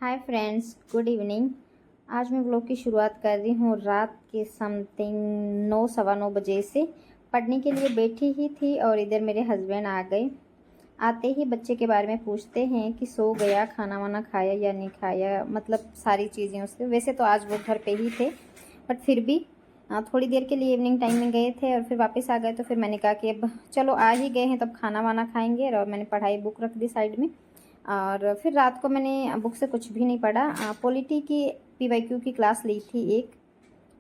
Hi friends, good evening. आज मैं vlog की शुरुआत कर रही हूँ रात के समथिंग 9 सवा 9 बजे से। पढ़ने के लिए बैठी ही थी और इधर मेरे हस्बैंड आ गए। आते ही बच्चे के बारे में पूछते हैं कि सो गया, खाना वाना खाया या नहीं खाया, मतलब सारी चीज़ें उससे। वैसे तो आज वो घर पे ही थे, बट फिर भी थोड़ी देर के लिए इवनिंग टाइम में गए थे और फिर वापस आ गए। तो फिर मैंने कहा कि अब चलो आ ही गए हैं, तब खाना वाना खाएंगे। और मैंने पढ़ाई बुक रख दी साइड में। और फिर रात को मैंने बुक से कुछ भी नहीं पढ़ा। पॉलिटी की PYQ की क्लास ली थी एक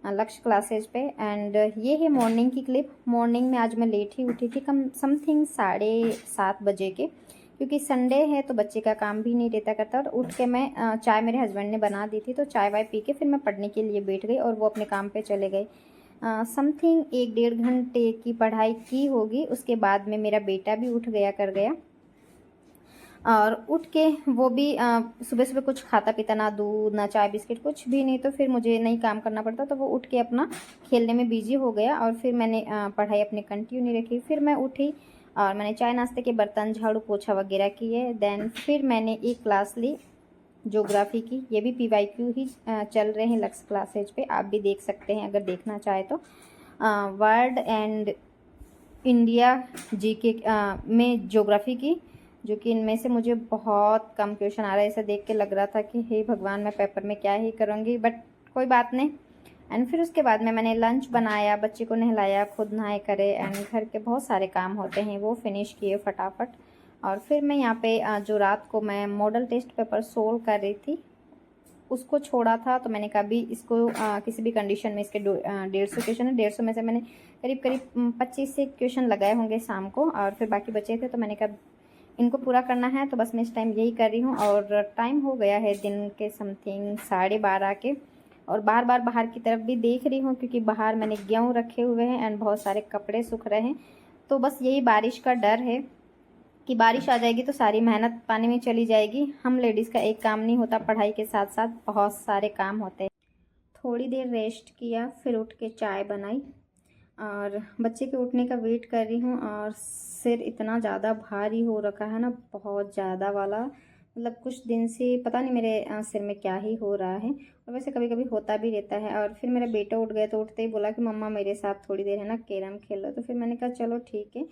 लक्ष्य क्लासेज पे। एंड ये है मॉर्निंग की क्लिप। मॉर्निंग में आज मैं लेट ही उठी थी, कम समथिंग 7:30 बजे के, क्योंकि संडे है तो बच्चे का काम भी नहीं रहता करता। और उठ के मैं चाय मेरे हस्बैंड ने बना दी थी, तो चाय वाय पी के फिर मैं पढ़ने के लिए बैठ गई और वो अपने काम पे चले गए। समथिंग 1-1.5 घंटे की पढ़ाई की होगी। उसके बाद में मेरा बेटा भी उठ गया कर गया, और उठ के वो भी सुबह सुबह कुछ खाता पीता, ना दूध ना चाय बिस्किट कुछ भी नहीं। तो फिर मुझे नहीं काम करना पड़ता, तो वो उठ के अपना खेलने में बिजी हो गया। और फिर मैंने पढ़ाई अपनी कंटिन्यू नहीं रखी। फिर मैं उठी और मैंने चाय नाश्ते के बर्तन झाड़ू पोछा वगैरह किए। देन फिर मैंने एक क्लास ली ज्योग्राफी की। ये भी PYQ ही चल रहे हैं लक्ष्य क्लासेज पे, आप भी देख सकते हैं अगर देखना चाहे तो। वर्ल्ड एंड इंडिया GK में ज्योग्राफी की, जो कि इनमें से मुझे बहुत कम क्वेश्चन आ रहा है। ऐसा देख के लग रहा था कि हे भगवान, मैं पेपर में क्या ही करूँगी, बट कोई बात नहीं। एंड फिर उसके बाद में मैंने लंच बनाया, बच्चे को नहलाया, खुद नहाए करे। एंड घर के बहुत सारे काम होते हैं वो फिनिश किए फटाफट। और फिर मैं यहाँ पे जो रात को मैं मॉडल टेस्ट पेपर सोल्व कर रही थी उसको छोड़ा था। तो मैंने कहा भी इसको किसी भी कंडीशन में, इसके 150 क्वेश्चन है, 150 में से मैंने करीब करीब 25 से क्वेश्चन लगाए होंगे शाम को, और फिर बाकी बचे थे। तो मैंने कहा इनको पूरा करना है, तो बस मैं इस टाइम यही कर रही हूँ। और टाइम हो गया है दिन के समथिंग 12:30 के, और बार बार बाहर की तरफ भी देख रही हूँ, क्योंकि बाहर मैंने गेहूँ रखे हुए हैं एंड बहुत सारे कपड़े सूख रहे हैं। तो बस यही बारिश का डर है कि बारिश आ जाएगी तो सारी मेहनत पानी में चली जाएगी। हम लेडीज़ का एक काम नहीं होता, पढ़ाई के साथ साथ बहुत सारे काम होते हैं। थोड़ी देर रेस्ट किया, फिर उठ के चाय बनाई और बच्चे के उठने का वेट कर रही हूँ। और सिर इतना ज़्यादा भारी हो रखा है ना, बहुत ज़्यादा वाला, मतलब कुछ दिन से पता नहीं मेरे सिर में क्या ही हो रहा है। और वैसे कभी कभी होता भी रहता है। और फिर मेरा बेटा उठ गया, तो उठते ही बोला कि मम्मा मेरे साथ थोड़ी देर है ना कैरम खेल लो। तो फिर मैंने कहा चलो ठीक है,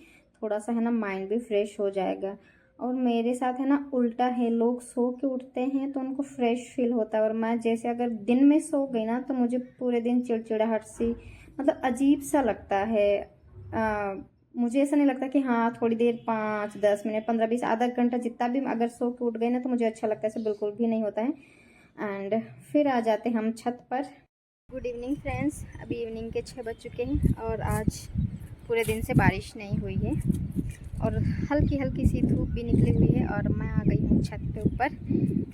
थोड़ा सा है ना माइंड भी फ्रेश हो जाएगा। और मेरे साथ है ना उल्टा है, लोग सो के उठते हैं तो उनको फ्रेश फील होता है, और मैं जैसे अगर दिन में सो गई ना तो मुझे पूरे दिन चिड़चिड़ाहट सी, मतलब अजीब सा लगता है। मुझे ऐसा नहीं लगता कि हाँ थोड़ी देर 5-10 मिनट 15-20 आधा घंटा जितना भी अगर सो के उठ गए ना तो मुझे अच्छा लगता है, ऐसा बिल्कुल भी नहीं होता है। एंड फिर आ जाते हम छत पर। गुड इवनिंग फ्रेंड्स, अभी इवनिंग के 6 बज चुके हैं और आज पूरे दिन से बारिश नहीं हुई है और हल्की हल्की सी धूप भी निकली हुई है। और मैं आ गई हूँ छत पे ऊपर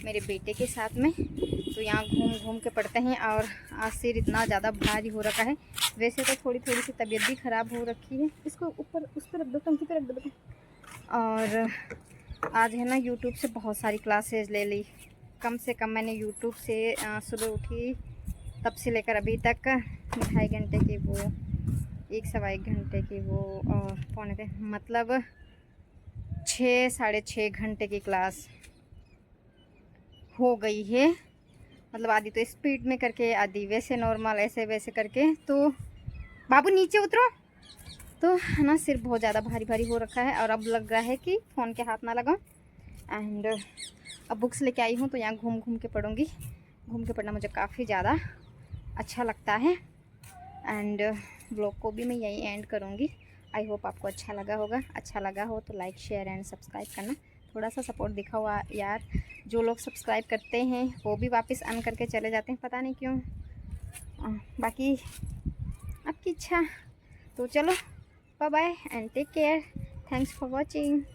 मेरे बेटे के साथ में। तो यहाँ घूम घूम के पढ़ते हैं, और आज सिर इतना ज़्यादा भारी हो रखा है। वैसे तो थोड़ी थोड़ी सी तबीयत भी ख़राब हो रखी है। इसको ऊपर उस पर रख दो, टंकी पे रख दो बेटा। और आज है ना यूट्यूब से बहुत सारी क्लासेज ले ली। कम से कम मैंने यूट्यूब से सुबह उठी तब से लेकर अभी तक 2.5 घंटे की वो, 1-1.25 घंटे की वो, और पौने थे मतलब 6-6.5 घंटे की क्लास हो गई है। मतलब आधी तो स्पीड में करके, आधी वैसे नॉर्मल ऐसे वैसे करके। तो बाबू नीचे उतरो। तो है ना सिर बहुत ज़्यादा भारी भारी हो रखा है, और अब लग रहा है कि फ़ोन के हाथ ना लगाऊं। एंड अब बुक्स लेके आई हूँ तो यहाँ घूम घूम के पढ़ूँगी। घूम के पढ़ना मुझे काफ़ी ज़्यादा अच्छा लगता है। एंड ब्लॉग को भी मैं यही एंड करूँगी। आई होप आपको अच्छा लगा होगा। अच्छा लगा हो तो लाइक शेयर एंड सब्सक्राइब करना, थोड़ा सा सपोर्ट दिखा हुआ यार। जो लोग सब्सक्राइब करते हैं वो भी वापस अन करके चले जाते हैं, पता नहीं क्यों। बाकी आपकी इच्छा। तो चलो, bye bye and take care. Thanks for watching.